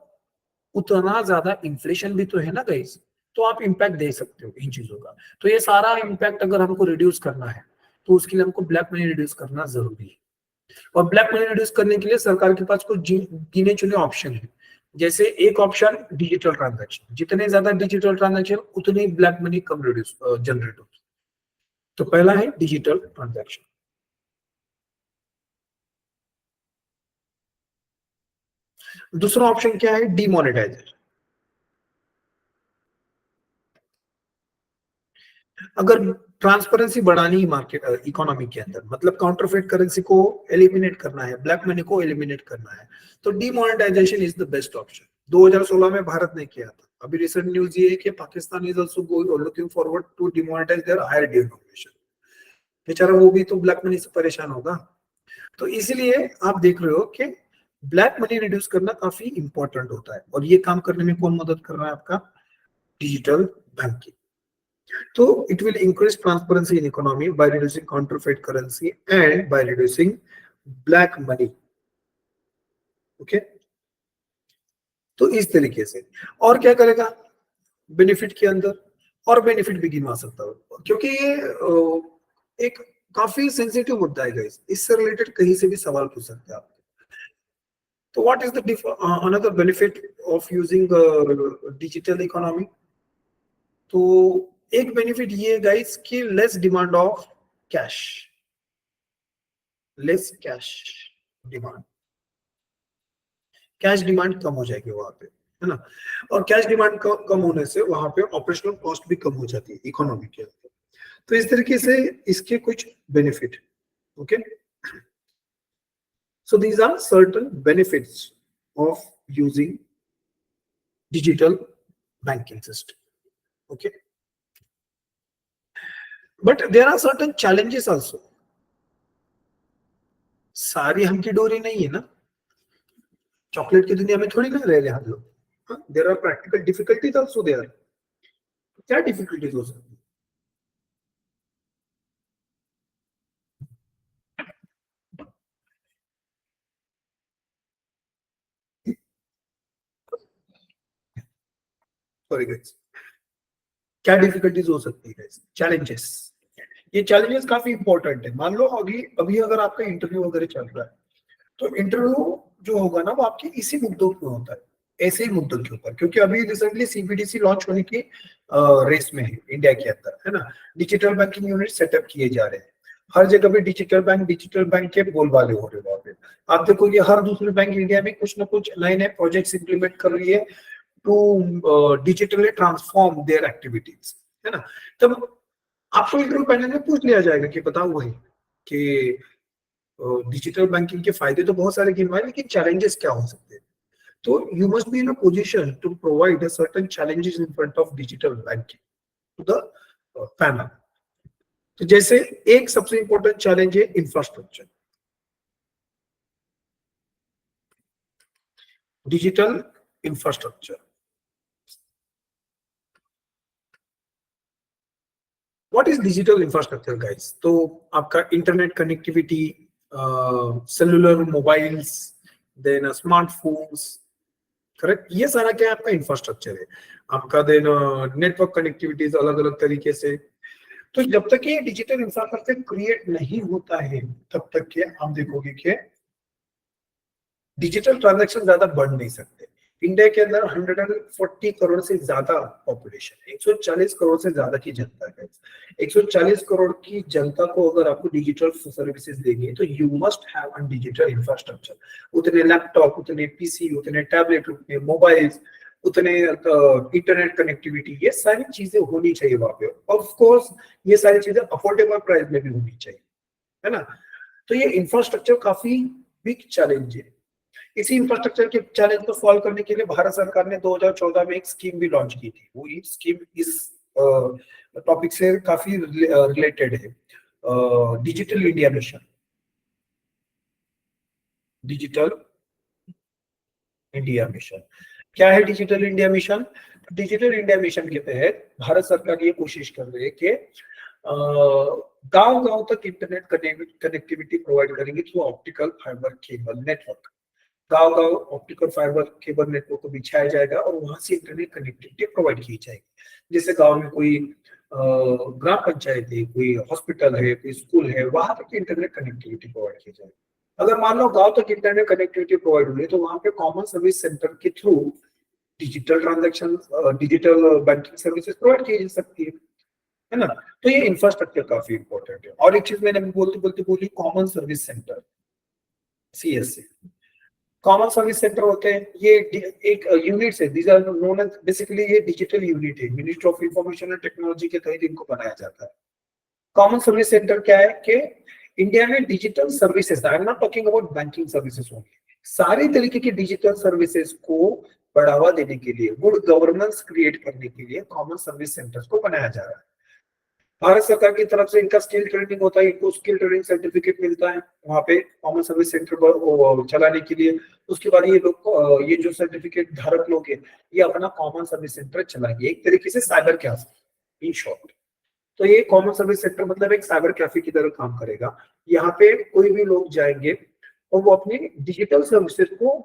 उतना ज्यादा इन्फ्लेशन भी तो है ना गाइस। तो आप इम्पैक्ट दे सकते हो इन चीजों का। तो ये सारा इम्पैक्ट अगर हमको रिड्यूस करना है तो उसके लिए हमको ब्लैक मनी रिड्यूस करना जरूरी है। और ब्लैक मनी रिड्यूस करने के लिए सरकार के पास कुछ गिने चुने ऑप्शन है। जैसे एक ऑप्शन डिजिटल ट्रांजैक्शन, जितने ज्यादा डिजिटल ट्रांजैक्शन उतनी ब्लैक मनी कम रिड्यूस जनरेट होगी। तो पहला है डिजिटल ट्रांजैक्शन। दूसरा ऑप्शन क्या है? डीमोनेटाइजेशन। अगर ट्रांसपेरेंसी बढ़ानी है मार्केट इकोनॉमी के अंदर, मतलब काउंटरफेट करेंसी को एलिमिनेट करना है, ब्लैक मनी को एलिमिनेट करना है, तो demonetisation is the best option. 2016 में भारत ने किया था। अभी रिसेंट न्यूज ये है कि Pakistan is also looking forward to demonetise their higher denomination. बेचारा वो भी तो ब्लैक मनी से परेशान होगा। तो इसीलिए आप देख रहे हो कि ब्लैक मनी रिड्यूस करना काफी इंपॉर्टेंट होता है, और ये काम करने में कौन मदद कर रहा है? आपका digital banking. So it will increase transparency in economy by reducing counterfeit currency and by reducing black money. Okay? तो इस तरीके से और क्या करेगा बेनिफिट के अंदर? और बेनिफिट भी गिनवा सकता हूँ, क्योंकि ये एक काफी सेंसिटिव मुद्दा है गाइस, इससे रिलेटेड कहीं से भी सवाल पूछ सकते हैं आप। तो what is the another benefit of using digital economy? तो एक बेनिफिट ये गाइस कि less demand of cash, less cash demand, cash demand कम हो जाएगी वहां पे, है ना। और कैश डिमांड कम होने से वहां पे ऑपरेशनल कॉस्ट भी कम हो जाती है इकोनॉमी के अंदर। तो इस तरीके से इसके कुछ benefit. Okay, so these are certain benefits of using digital banking system. Okay, but there are certain challenges also. सारी हमकी डोरी नहीं है ना, चॉकलेट की दुनिया में थोड़ी ना रह रहे हम लोग। There are practical difficulties also there. क्या डिफिकल्टीज हो सकती है? सॉरी गाइस, क्या डिफिकल्टीज हो सकती है गाइस? चैलेंजेस। ये चैलेंजेस काफी इंपॉर्टेंट है। मान लो अभी अभी अगर आपका इंटरव्यू वगैरह चल रहा है, तो इंटरव्यू जो होगा ना वो आपके इसी मुद्दों पे होता है, ऐसे ही मुद्दों के ऊपर, क्योंकि अभी रिसेंटली सीबीडीसी लॉन्च होने की रेस में है इंडिया के अंदर, है ना। डिजिटल बैंकिंग यूनिट सेटअप किए जा रहे हैं हर जगह पे। डिजिटल बैंक के बोलबाले हो रहे हैं वहां पे। आप देखोगे हर दूसरे बैंक इंडिया में कुछ ना कुछ नए नए प्रोजेक्ट्स इंप्लीमेंट कर रही है to digitally transform their activities, है ना। तब आपको इंटरव्यू पैनल में पूछ लिया जाएगा कि बताओ वही कि डिजिटल बैंकिंग के फायदे तो बहुत सारे गिनवाए, लेकिन चैलेंजेस क्या हो सकते हैं। तो you must be in a position to provide a certain challenges in front of digital banking to the panel. तो जैसे एक सबसे इंपॉर्टेंट चैलेंज है infrastructure, digital infrastructure. What is digital infrastructure guys? तो आपका internet connectivity, cellular mobiles, then smartphones, correct, ये सारा क्या आपका इंफ्रास्ट्रक्चर है आपका। देन नेटवर्क कनेक्टिविटीज अलग अलग तरीके से। तो जब तक ये डिजिटल इंफ्रास्ट्रक्चर क्रिएट नहीं होता है तब तक के आप देखोगे कि डिजिटल ट्रांजैक्शन ज्यादा बढ़ नहीं सकते। इंडिया के अंदर 140 करोड़ से ज्यादा पॉपुलेशन, 140 करोड़ से ज्यादा की जनता है। 140 करोड़ की जनता को अगर आपको डिजिटल सर्विसेज देंगे तो you must have a digital infrastructure. उतने लैपटॉप, उतने पीसी, उतने टैबलेट, उतने मोबाइल्स, उतने इंटरनेट कनेक्टिविटी, ये सारी चीजें होनी चाहिए वहां पे। ऑफ कोर्स ये सारी चीजें अफोर्डेबल प्राइस में भी होनी चाहिए, है ना। तो ये इंफ्रास्ट्रक्चर काफी बिग चैलेंज है। इसी इंफ्रास्ट्रक्चर के चैलेंज को सॉल्व करने के लिए भारत सरकार ने 2014 में एक स्कीम भी लॉन्च की थी। वो स्कीम इस टॉपिक से काफी रिलेटेड है, digital India mission. Digital India mission क्या है? Digital India mission, digital India mission के तहत भारत सरकार ये कोशिश कर रही है कि गांव गांव तक इंटरनेट कनेक्टिविटी प्रोवाइड करेंगे through optical fibre cable network. गांव गांव ऑप्टिकल फाइबर केबल नेटवर्क को बिछाया जाएगा और वहां से इंटरनेट कनेक्टिविटी प्रोवाइड की जाएगी। जैसे गांव में कोई ग्राम पंचायत है, कोई हॉस्पिटल है, कोई स्कूल है, वहां तक इंटरनेट कनेक्टिविटी प्रोवाइड की जाएगी। अगर मान लो गांव तक इंटरनेट कनेक्टिविटी प्रोवाइड हुई तो वहां पे कॉमन सर्विस सेंटर के through digital transaction, digital banking services provide की जा सकती है ना। तो ये इंफ्रास्ट्रक्चर काफी इंपॉर्टेंट है। और एक चीज मैंने बोलते बोलते बोली, common service centre, CSC। Common service centre होते हैं, ये एक यूनिट है, these are known as basically ये डिजिटल यूनिट है, ministry of information and technology के तहत इनको बनाया जाता है। कॉमन सर्विस सेंटर क्या है कि इंडिया में digital services, I am not talking about banking services only, सारी तरीके की डिजिटल सर्विसेज को बढ़ावा देने के लिए, गुड गवर्नेंस क्रिएट करने के लिए कॉमन सर्विस सेंटर्स को बनाया जा रहा है। भारत सरकार की तरफ से इनका स्किल ट्रेनिंग होता है, इनको स्किल ट्रेनिंग सर्टिफिकेट मिलता है वहाँ पे कॉमन सर्विस सेंटर चलाने के लिए। उसके बाद ये लोग ये जो सर्टिफिकेट धारक लोग हैं ये अपना कॉमन सर्विस सेंटर चलाएंगे, एक तरीके से साइबर कैफे इन शॉर्ट। तो ये कॉमन सर्विस सेक्टर मतलब एक साइबर कैफे की तरह काम करेगा। यहाँ पे कोई भी लोग जाएंगे और वो अपनी डिजिटल सर्विसेज को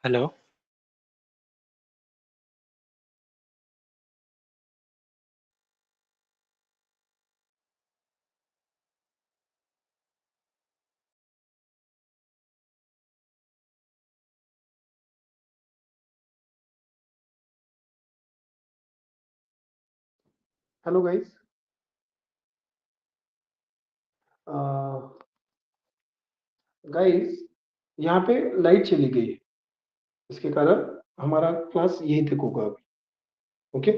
हेलो। हेलो गाइस, गाइस यहाँ पे लाइट चली गई है, इसके कारण हमारा क्लास यहीं तक होगा अभी। ओके।